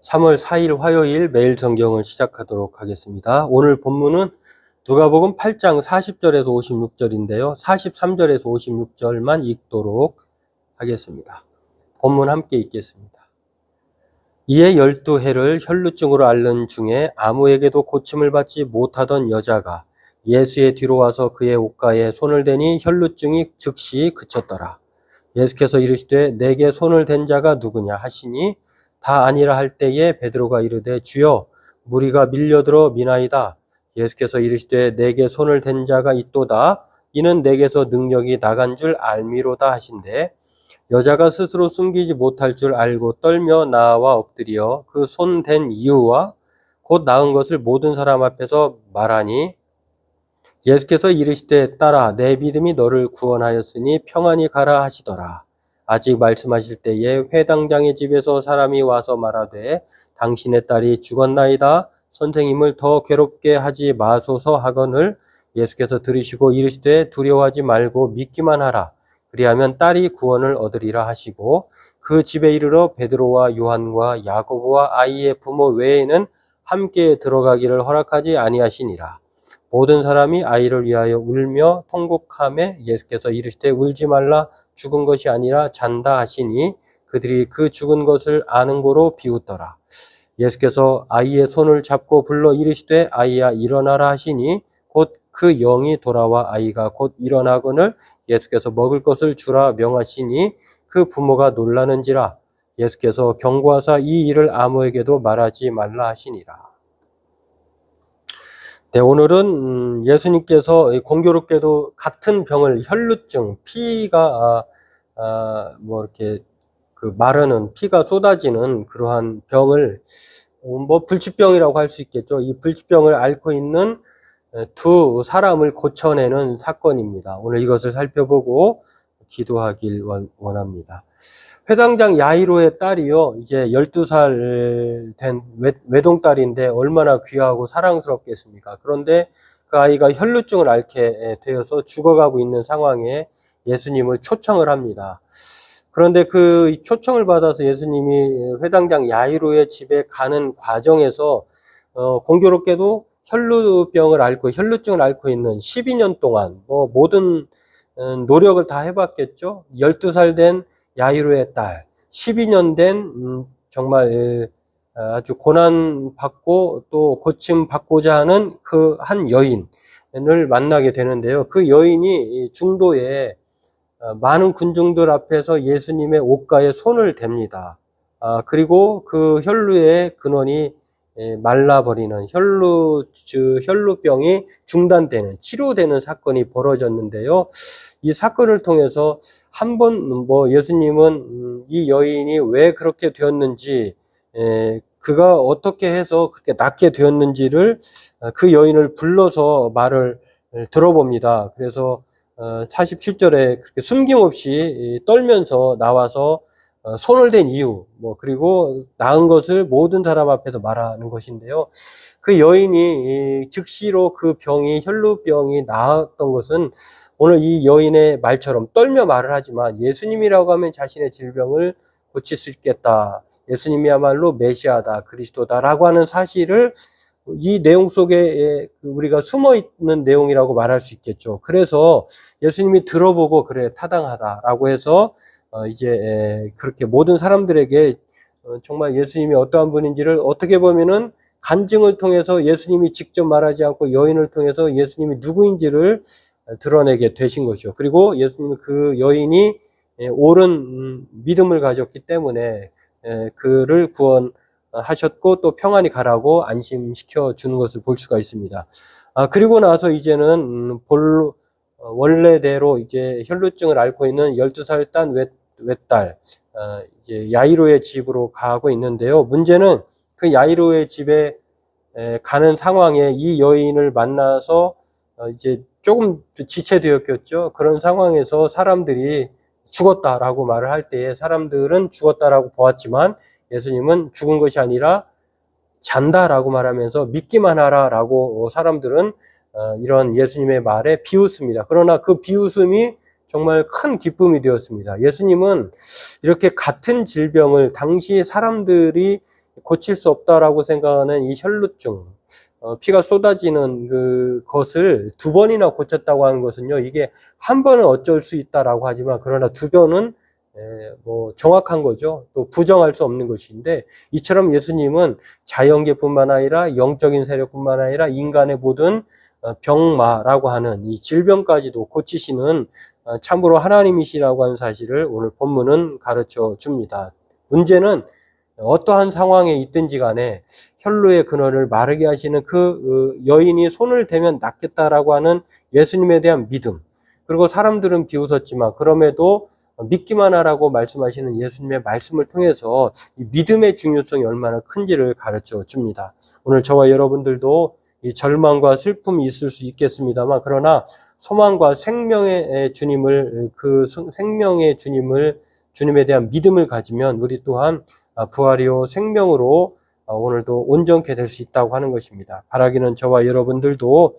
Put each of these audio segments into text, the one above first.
3월 4일 화요일 매일 성경을 시작하도록 하겠습니다. 오늘 본문은 누가복음 8장 40절에서 56절인데요. 43절에서 56절만 읽도록 하겠습니다. 본문 함께 읽겠습니다. 이에 12해를 혈루증으로 앓는 중에 아무에게도 고침을 받지 못하던 여자가 예수의 뒤로 와서 그의 옷가에 손을 대니 혈루증이 즉시 그쳤더라. 예수께서 이르시되 내게 손을 댄 자가 누구냐 하시니 다 아니라 할 때에 베드로가 이르되 주여 무리가 밀려들어 미나이다. 예수께서 이르시되 내게 손을 댄 자가 있도다. 이는 내게서 능력이 나간 줄 알미로다 하신대 여자가 스스로 숨기지 못할 줄 알고 떨며 나와 엎드려 그 손 댄 이유와 곧 나은 것을 모든 사람 앞에서 말하니 예수께서 이르시되 딸아 내 믿음이 너를 구원하였으니 평안히 가라 하시더라. 아직 말씀하실 때에 회당장의 집에서 사람이 와서 말하되 당신의 딸이 죽었나이다. 선생님을 더 괴롭게 하지 마소서 하거늘 예수께서 들으시고 이르시되 두려워하지 말고 믿기만 하라. 그리하면 딸이 구원을 얻으리라 하시고 그 집에 이르러 베드로와 요한과 야고보와 아이의 부모 외에는 함께 들어가기를 허락하지 아니하시니라. 모든 사람이 아이를 위하여 울며 통곡하매 예수께서 이르시되 울지 말라 죽은 것이 아니라 잔다 하시니 그들이 그 죽은 것을 아는 고로 비웃더라. 예수께서 아이의 손을 잡고 불러 이르시되 아이야 일어나라 하시니 곧 그 영이 돌아와 아이가 곧 일어나거늘 예수께서 먹을 것을 주라 명하시니 그 부모가 놀라는지라. 예수께서 경고하사 이 일을 아무에게도 말하지 말라 하시니라. 네, 오늘은 예수님께서 공교롭게도 같은 병을 혈루증, 피가 이렇게 마르는 피가 쏟아지는 그러한 병을 불치병이라고 할 수 있겠죠. 이 불치병을 앓고 있는 두 사람을 고쳐내는 사건입니다. 오늘 이것을 살펴보고 기도하길 원합니다. 회당장 야이로의 딸이요, 이제 12살 된 외동딸인데 얼마나 귀하고 사랑스럽겠습니까? 그런데 그 아이가 혈루증을 앓게 되어서 죽어가고 있는 상황에 예수님을 초청을 합니다. 그런데 그 초청을 받아서 예수님이 회당장 야이로의 집에 가는 과정에서 공교롭게도 혈루증을 앓고 있는 12년 동안 모든 노력을 다 해봤겠죠. 12살 된 야이로의 딸, 12년 된 정말 아주 고난받고 또 고침받고자 하는 그 한 여인을 만나게 되는데요. 그 여인이 중도에 많은 군중들 앞에서 예수님의 옷가에 손을 댑니다. 그리고 그 혈루의 근원이 말라버리는 혈루병이 중단되는, 치료되는 사건이 벌어졌는데요. 이 사건을 통해서 한번 예수님은 이 여인이 왜 그렇게 되었는지, 그가 어떻게 해서 그렇게 낫게 되었는지를 그 여인을 불러서 말을 들어봅니다. 그래서 47절에 그렇게 숨김없이 떨면서 나와서 손을 댄 이유, 그리고 나은 것을 모든 사람 앞에서 말하는 것인데요. 그 여인이 즉시로 그 병이, 혈루병이 나았던 것은 오늘 이 여인의 말처럼 떨며 말을 하지만 예수님이라고 하면 자신의 질병을 고칠 수 있겠다. 예수님이야말로 메시아다, 그리스도다라고 하는 사실을 이 내용 속에 우리가 숨어 있는 내용이라고 말할 수 있겠죠. 그래서 예수님이 들어보고 그래, 타당하다라고 해서 이제 그렇게 모든 사람들에게 정말 예수님이 어떠한 분인지를 어떻게 보면은 간증을 통해서 예수님이 직접 말하지 않고 여인을 통해서 예수님이 누구인지를 드러내게 되신 것이죠. 그리고 예수님은 그 여인이 옳은 믿음을 가졌기 때문에 그를 구원하셨고 또 평안히 가라고 안심시켜 주는 것을 볼 수가 있습니다. 그리고 나서 이제는 원래대로 이제 혈루증을 앓고 있는 12살 딴 외딸 이제 야이로의 집으로 가고 있는데요. 문제는 그 야이로의 집에 가는 상황에 이 여인을 만나서 이제 조금 지체되었겠죠. 그런 상황에서 사람들이 죽었다라고 말을 할 때에 사람들은 죽었다라고 보았지만 예수님은 죽은 것이 아니라 잔다라고 말하면서 믿기만 하라라고 사람들은 이런 예수님의 말에 비웃습니다. 그러나 그 비웃음이 정말 큰 기쁨이 되었습니다. 예수님은 이렇게 같은 질병을 당시 사람들이 고칠 수 없다라고 생각하는 이 혈루증, 피가 쏟아지는 그것을 2번이나 고쳤다고 하는 것은요, 이게 한 번은 어쩔 수 있다라고 하지만, 그러나 2번은 뭐 정확한 거죠. 또 부정할 수 없는 것인데, 이처럼 예수님은 자연계뿐만 아니라 영적인 세력뿐만 아니라 인간의 모든 병마라고 하는 이 질병까지도 고치시는 참으로 하나님이시라고 하는 사실을 오늘 본문은 가르쳐 줍니다. 문제는 어떠한 상황에 있든지 간에 혈루의 근원을 마르게 하시는 그 여인이 손을 대면 낫겠다라고 하는 예수님에 대한 믿음, 그리고 사람들은 비웃었지만 그럼에도 믿기만 하라고 말씀하시는 예수님의 말씀을 통해서 이 믿음의 중요성이 얼마나 큰지를 가르쳐 줍니다. 오늘 저와 여러분들도 이 절망과 슬픔이 있을 수 있겠습니다만, 그러나 소망과 생명의 주님을, 그 생명의 주님에 대한 믿음을 가지면 우리 또한 부활이요 생명으로 오늘도 온전케 될 수 있다고 하는 것입니다. 바라기는 저와 여러분들도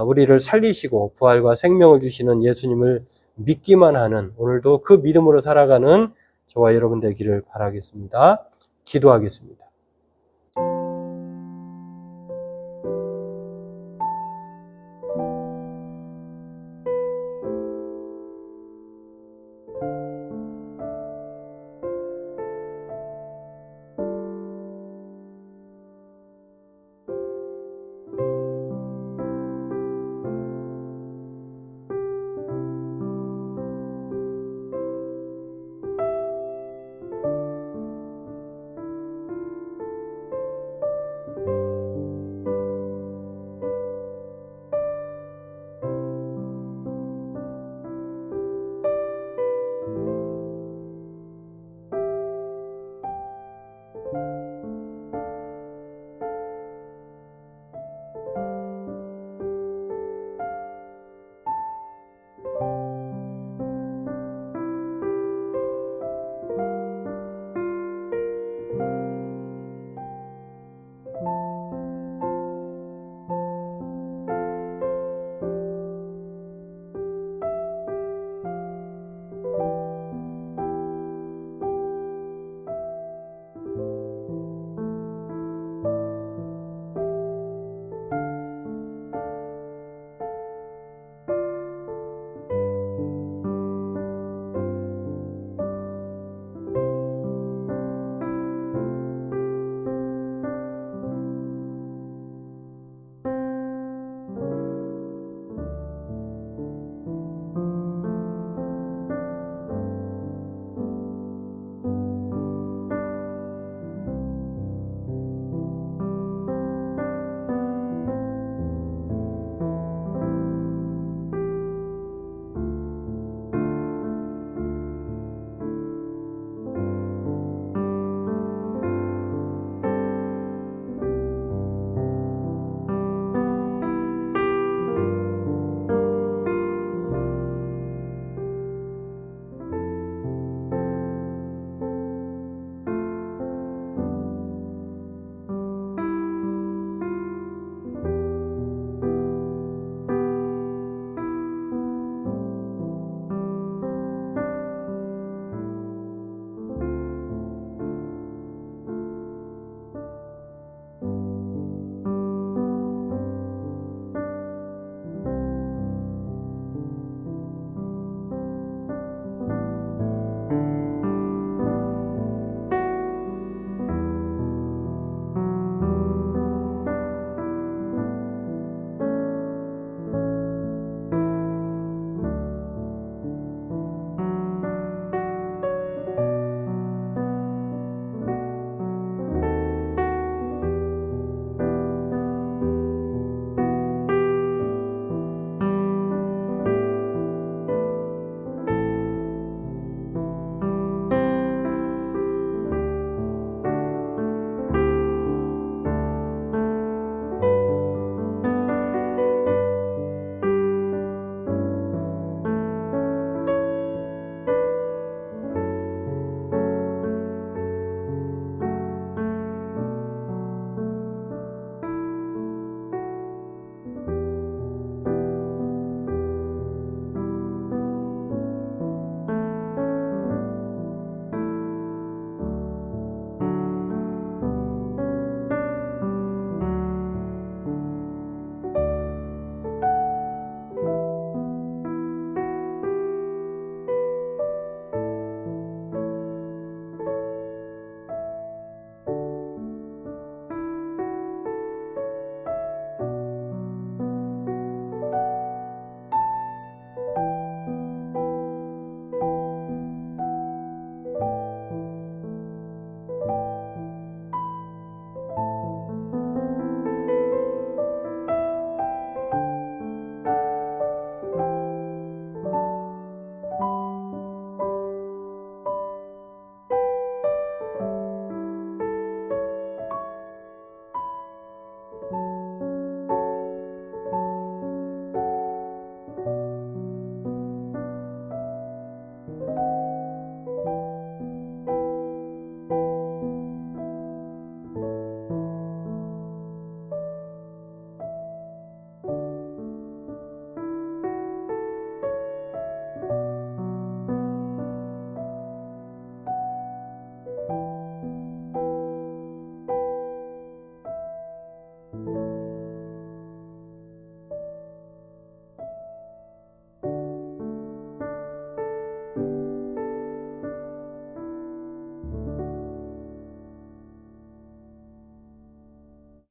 우리를 살리시고 부활과 생명을 주시는 예수님을 믿기만 하는, 오늘도 그 믿음으로 살아가는 저와 여러분 되기를 바라겠습니다. 기도하겠습니다.